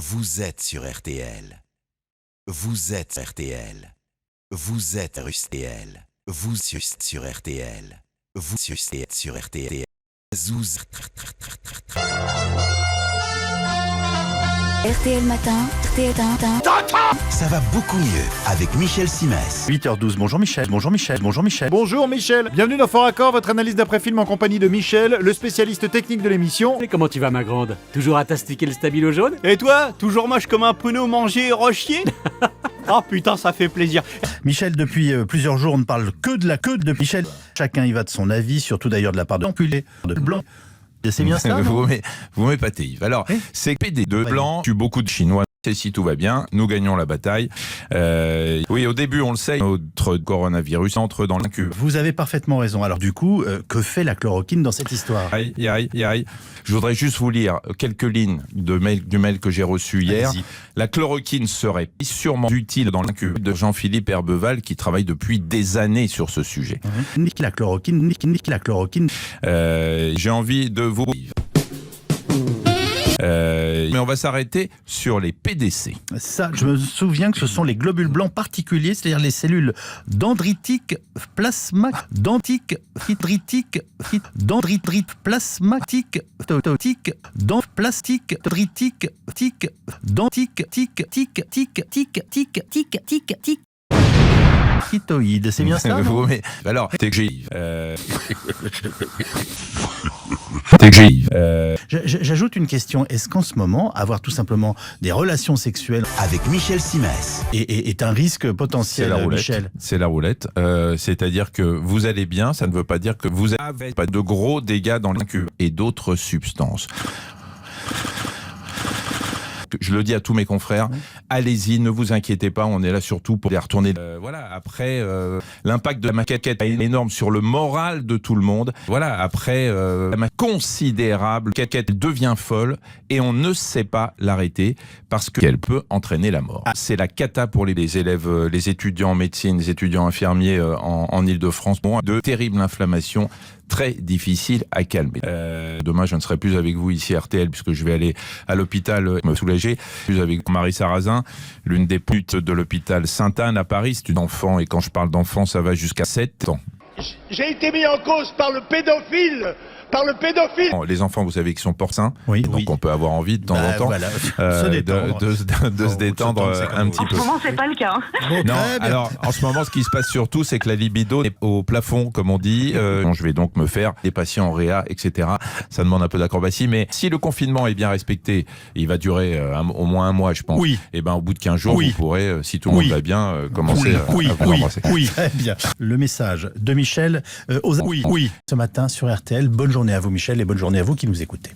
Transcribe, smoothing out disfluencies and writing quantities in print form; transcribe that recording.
Vous êtes sur RTL. Vous êtes RTL. Vous êtes RTL. Vous êtes sur RTL. Vous êtes sur RTL. Zouz. RTL Matin, Ça va beaucoup mieux avec Michel Simès. 8h12, bonjour Michel, bonjour Michel, bonjour Michel. Bonjour Michel, bienvenue dans Fort Accord, votre analyse d'après-film en compagnie de Michel, le spécialiste technique de l'émission. Et comment tu vas ma grande? Toujours à t'astiquer le stabilo jaune? Et toi, toujours moche comme un pruneau mangé rochier? Oh putain, ça fait plaisir. Michel, depuis plusieurs jours, on ne parle que de la queue de Michel. Chacun y va de son avis, surtout d'ailleurs de la part d'Ampulé, de Blanc. C'est bien ça, non? Vous m'épatez, Yves. Alors, c'est PD2 Blanc tue beaucoup de Chinois. Et si tout va bien, nous gagnons la bataille. Oui, au début, on le sait, notre coronavirus entre dans l'incube. Vous avez parfaitement raison. Alors du coup, que fait la chloroquine dans cette histoire? Aïe. Je voudrais juste vous lire quelques lignes du mail que j'ai reçu hier. Allez-y. La chloroquine serait sûrement utile dans l'incube de Jean-Philippe Herbeval, qui travaille depuis des années sur ce sujet. Nique la chloroquine. J'ai envie de vous... mais on va s'arrêter sur les PDC. Ça, je me souviens que ce sont les globules blancs particuliers, c'est-à-dire les cellules dendritiques plasmatiques, dendrites plasmatiques, totiques, plastique, dritique, tic, dentique, tic. Chytoïde, c'est bien ça, non? Alors, J'ajoute une question. Est-ce qu'en ce moment, avoir tout simplement des relations sexuelles Avec Michel Simès. est un risque potentiel, Michel? C'est la roulette. C'est-à-dire que vous allez bien, ça ne veut pas dire que vous avez pas de gros dégâts dans l'incube et d'autres substances. Je le dis à tous mes confrères, allez-y, ne vous inquiétez pas, on est là surtout pour les retourner. Voilà, après, l'impact de la maquette est énorme sur le moral de tout le monde. Voilà, après, la maquette considérable, elle devient folle et on ne sait pas l'arrêter parce qu'elle peut entraîner la mort. C'est la cata pour les élèves, les étudiants en médecine, les étudiants infirmiers en Ile-de-France. Bon, de terribles inflammations très difficile à calmer. Demain, je ne serai plus avec vous ici à RTL puisque je vais aller à l'hôpital me soulager. Je suis avec Marie Sarrazin, l'une des putes de l'hôpital Sainte-Anne à Paris. C'est une enfant et quand je parle d'enfant, ça va jusqu'à 7 ans. J'ai été mis en cause par le pédophile. Les enfants, vous savez qu'ils sont porcins, Oui, donc oui. on peut avoir envie de temps en temps voilà. de se détendre un petit peu. En ce moment, c'est pas le cas. Non, alors en ce moment, ce qui se passe surtout, c'est que la libido est au plafond, comme on dit. Je vais donc me faire des patients en réa, etc. Ça demande un peu d'acrobatie, mais si le confinement est bien respecté, il va durer au moins un mois, je pense. Oui. Et ben au bout de 15 jours, vous pourrez, si tout le monde va bien, commencer à vous embrasser. Très bien. Le message de Michel aux ce matin sur RTL. Bonne journée à vous, Michel, et bonne journée à vous qui nous écoutez.